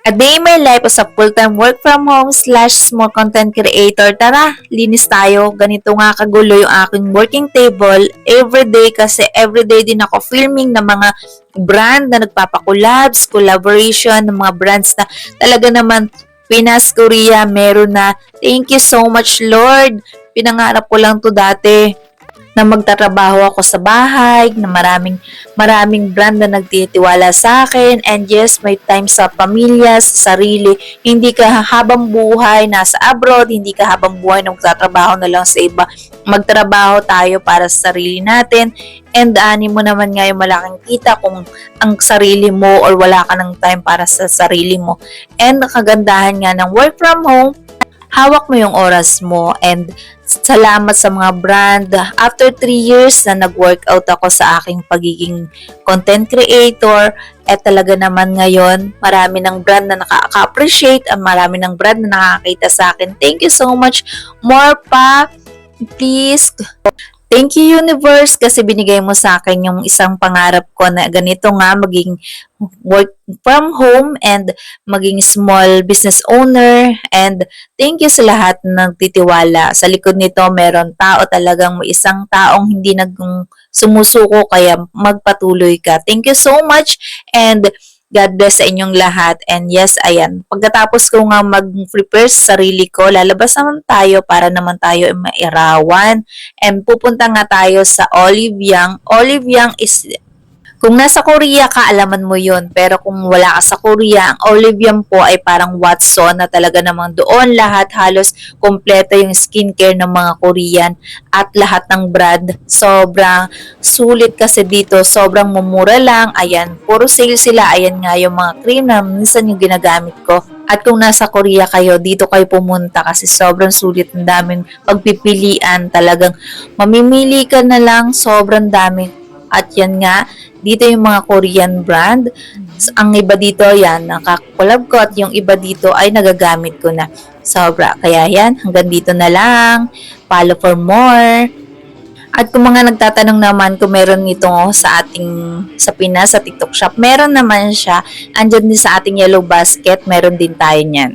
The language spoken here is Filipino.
A day in my life as a full-time work from home slash small content creator. Tara, linis tayo. Ganito nga kagulo yung aking working table. Everyday kasi everyday din ako filming ng mga brand na nagpapakolabs, collaboration ng mga brands na talaga naman Pinas, Korea, meron na. Thank you so much, Lord. Pinangarap ko lang to dati na magtatrabaho ako sa bahay, na maraming brand na nagtitiwala sa akin, and yes, may time sa pamilya, sa sarili. Hindi ka habang buhay nasa abroad, hindi ka habang buhay na magtatrabaho na lang sa iba. Magtrabaho tayo para sa sarili natin, and ani mo naman nga yung malaking kita kung ang sarili mo or wala ka ng time para sa sarili mo. And kagandahan nga ng work from home, hawak mo yung oras mo, and salamat sa mga brand. After 3 years na nag-workout ako sa aking pagiging content creator, talaga naman ngayon, marami ng brand na nakaka-appreciate at marami ng brand na nakakita sa akin. Thank you so much. More pa, please. Thank you, universe, kasi binigay mo sa akin yung isang pangarap ko na ganito nga, maging work from home and maging small business owner. And thank you sa lahat ng nagtitiwala. Sa likod nito, meron tao, talagang may isang taong hindi sumusuko, kaya magpatuloy ka. Thank you so much, and God bless sa inyong lahat. And yes, ayan. Pagkatapos ko nga mag-prepare sa sarili ko, lalabas naman tayo para naman tayo mairawan. And pupunta nga tayo sa Olive Young. Olive Young is, kung nasa Korea ka, alaman mo yun. Pero kung wala ka sa Korea, ang Olive Young po ay parang Watson na talaga namang doon lahat halos kompleto yung skincare ng mga Korean at lahat ng brand. Sobrang sulit kasi dito, sobrang mumura lang. Ayan, puro sale sila. Ayan nga yung mga cream na minsan yung ginagamit ko. At kung nasa Korea kayo, dito kayo pumunta kasi sobrang sulit, ang daming pagpipilian. Talagang mamimili ka na lang, sobrang dami. At yan nga, dito yung mga Korean brand. Ang iba dito, yan, nakakolab ko, at yung iba dito ay nagagamit ko na. Sobra. Kaya yan, hanggang dito na lang. Follow for more. At kung mga nagtatanong naman kung meron nito sa Pinas, sa TikTok shop, meron naman siya. Andyan din sa ating yellow basket, meron din tayo niyan.